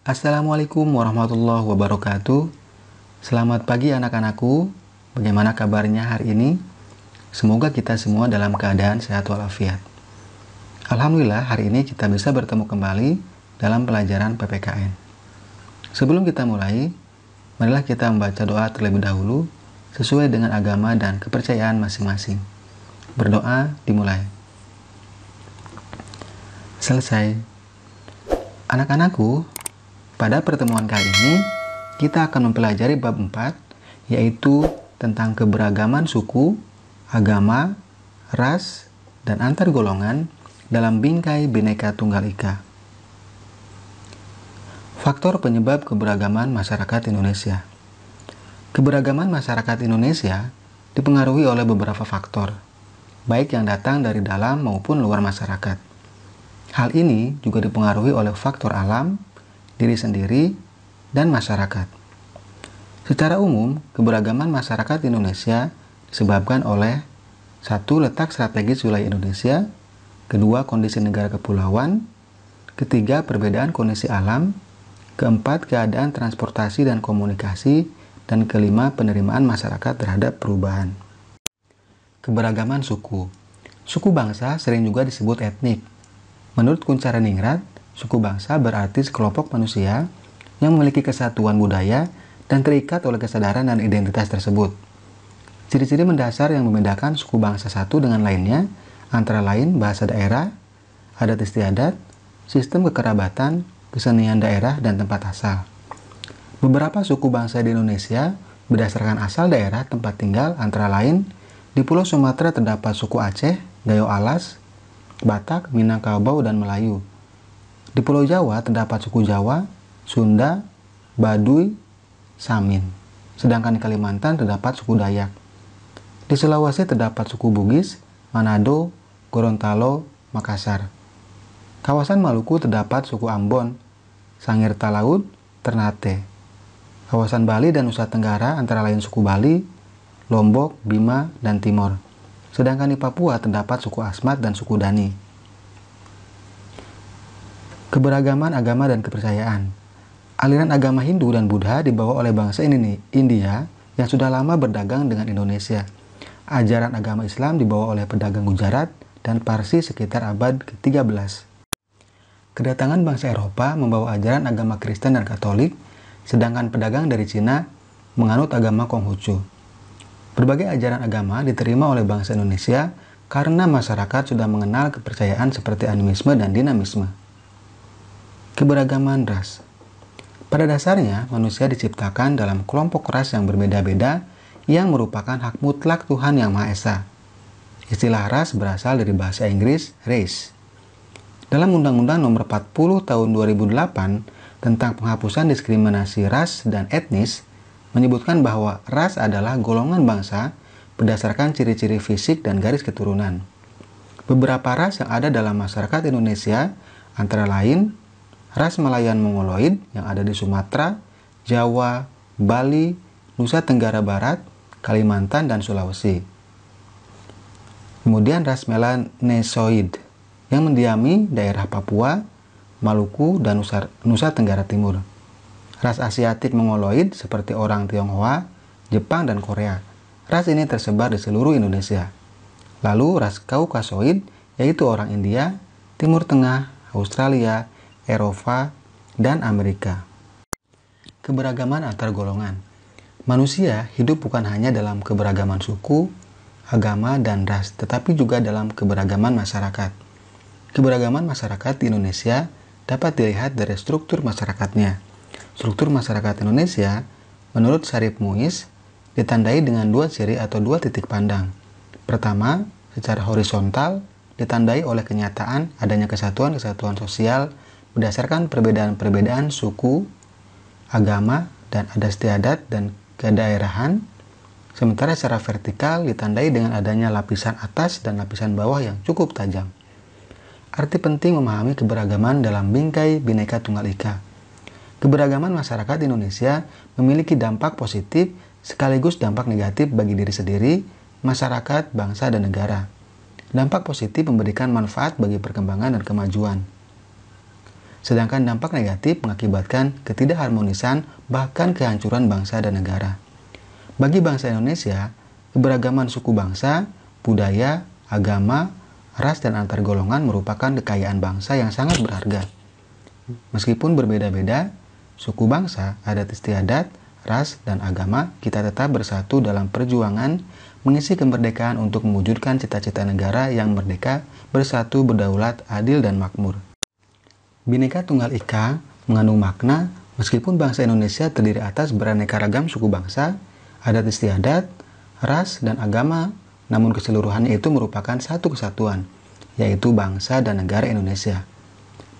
Assalamualaikum warahmatullahi wabarakatuh. Selamat pagi anak-anakku. Bagaimana kabarnya hari ini? Semoga kita semua dalam keadaan sehat walafiat. Alhamdulillah hari ini kita bisa bertemu kembali dalam pelajaran PPKN. Sebelum kita mulai, marilah kita membaca doa terlebih dahulu sesuai dengan agama dan kepercayaan masing-masing. Berdoa dimulai. Selesai. Anak-anakku, pada pertemuan kali ini, kita akan mempelajari bab 4, yaitu tentang keberagaman suku, agama, ras, dan antar golongan dalam bingkai Bhinneka Tunggal Ika. Faktor penyebab keberagaman masyarakat Indonesia. Keberagaman masyarakat Indonesia dipengaruhi oleh beberapa faktor, baik yang datang dari dalam maupun luar masyarakat. Hal ini juga dipengaruhi oleh faktor alam, diri sendiri, dan masyarakat. Secara umum, keberagaman masyarakat Indonesia disebabkan oleh 1. Letak strategis wilayah Indonesia, 2. Kondisi negara kepulauan, 3. Perbedaan kondisi alam, 4. Keadaan transportasi dan komunikasi, dan 5. Penerimaan masyarakat terhadap perubahan. Keberagaman suku. Suku bangsa sering juga disebut etnik. Menurut Kunchareningrat, suku bangsa berarti sekelompok manusia yang memiliki kesatuan budaya dan terikat oleh kesadaran dan identitas tersebut. Ciri-ciri mendasar yang membedakan suku bangsa satu dengan lainnya antara lain bahasa daerah, adat istiadat, sistem kekerabatan, kesenian daerah, dan tempat asal. Beberapa suku bangsa di Indonesia berdasarkan asal daerah tempat tinggal antara lain di Pulau Sumatera terdapat suku Aceh, Gayo Alas, Batak, Minangkabau, dan Melayu. Di Pulau Jawa terdapat suku Jawa, Sunda, Baduy, Samin. Sedangkan di Kalimantan terdapat suku Dayak. Di Sulawesi terdapat suku Bugis, Manado, Gorontalo, Makassar. Kawasan Maluku terdapat suku Ambon, Sangir Talaud, Ternate. Kawasan Bali dan Nusa Tenggara antara lain suku Bali, Lombok, Bima, dan Timor. Sedangkan di Papua terdapat suku Asmat dan suku Dani. Keberagaman agama dan kepercayaan. Aliran agama Hindu dan Buddha dibawa oleh bangsa India yang sudah lama berdagang dengan Indonesia. Ajaran agama Islam dibawa oleh pedagang Gujarat dan Parsi sekitar abad ke-13. Kedatangan bangsa Eropa membawa ajaran agama Kristen dan Katolik, sedangkan pedagang dari Cina menganut agama Konghucu. Berbagai ajaran agama diterima oleh bangsa Indonesia karena masyarakat sudah mengenal kepercayaan seperti animisme dan dinamisme. Keberagaman ras. Pada dasarnya, manusia diciptakan dalam kelompok ras yang berbeda-beda yang merupakan hak mutlak Tuhan Yang Maha Esa. Istilah ras berasal dari bahasa Inggris race. Dalam Undang-Undang Nomor 40 Tahun 2008 tentang penghapusan diskriminasi ras dan etnis, menyebutkan bahwa ras adalah golongan bangsa berdasarkan ciri-ciri fisik dan garis keturunan. Beberapa ras yang ada dalam masyarakat Indonesia antara lain ras Malayan Mongoloid yang ada di Sumatera, Jawa, Bali, Nusa Tenggara Barat, Kalimantan, dan Sulawesi. Kemudian ras Melanesoid yang mendiami daerah Papua, Maluku, dan Nusa Tenggara Timur. Ras Asiatik Mongoloid seperti orang Tionghoa, Jepang, dan Korea. Ras ini tersebar di seluruh Indonesia. Lalu ras Kaukasoid yaitu orang India, Timur Tengah, Australia, Eropa, dan Amerika. Keberagaman antar golongan. Manusia hidup bukan hanya dalam keberagaman suku, agama, dan ras, tetapi juga dalam keberagaman masyarakat. Keberagaman masyarakat di Indonesia dapat dilihat dari struktur masyarakatnya. Struktur masyarakat Indonesia, menurut Syarif Muiz, ditandai dengan dua ciri atau dua titik pandang. Pertama, secara horizontal, ditandai oleh kenyataan adanya kesatuan-kesatuan sosial berdasarkan perbedaan-perbedaan suku, agama, dan adat istiadat dan kedaerahan. Sementara secara vertikal ditandai dengan adanya lapisan atas dan lapisan bawah yang cukup tajam. Arti penting memahami keberagaman dalam bingkai Bhinneka Tunggal Ika. Keberagaman masyarakat Indonesia memiliki dampak positif sekaligus dampak negatif bagi diri sendiri, masyarakat, bangsa, dan negara. Dampak positif memberikan manfaat bagi perkembangan dan kemajuan. sedangkan dampak negatif mengakibatkan ketidakharmonisan bahkan kehancuran bangsa dan negara. Bagi bangsa Indonesia, keberagaman suku bangsa, budaya, agama, ras, dan antar golongan merupakan kekayaan bangsa yang sangat berharga. Meskipun berbeda-beda, suku bangsa, adat istiadat, ras, dan agama, kita tetap bersatu dalam perjuangan mengisi kemerdekaan untuk mewujudkan cita-cita negara yang merdeka, bersatu, berdaulat, adil, dan makmur. Bhinneka Tunggal Ika mengandung makna meskipun bangsa Indonesia terdiri atas beraneka ragam suku bangsa, adat istiadat, ras, dan agama, namun keseluruhannya itu merupakan satu kesatuan, yaitu bangsa dan negara Indonesia.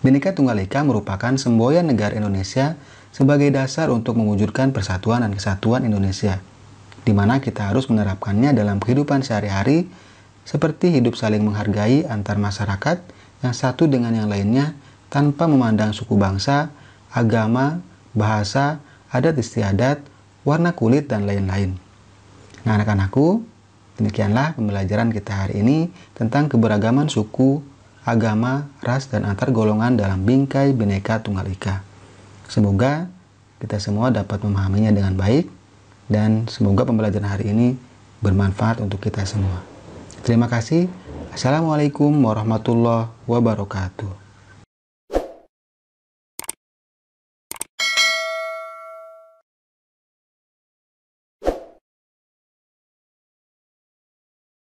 Bhinneka Tunggal Ika merupakan semboyan negara Indonesia sebagai dasar untuk mewujudkan persatuan dan kesatuan Indonesia, di mana kita harus menerapkannya dalam kehidupan sehari-hari, seperti hidup saling menghargai antar masyarakat yang satu dengan yang lainnya tanpa memandang suku bangsa, agama, bahasa, adat istiadat, warna kulit, dan lain-lain. Nah, anak-anakku, demikianlah pembelajaran kita hari ini tentang keberagaman suku, agama, ras, dan antar golongan dalam bingkai Bhinneka Tunggal Ika. Semoga kita semua dapat memahaminya dengan baik, dan semoga pembelajaran hari ini bermanfaat untuk kita semua. Terima kasih. Assalamualaikum warahmatullahi wabarakatuh.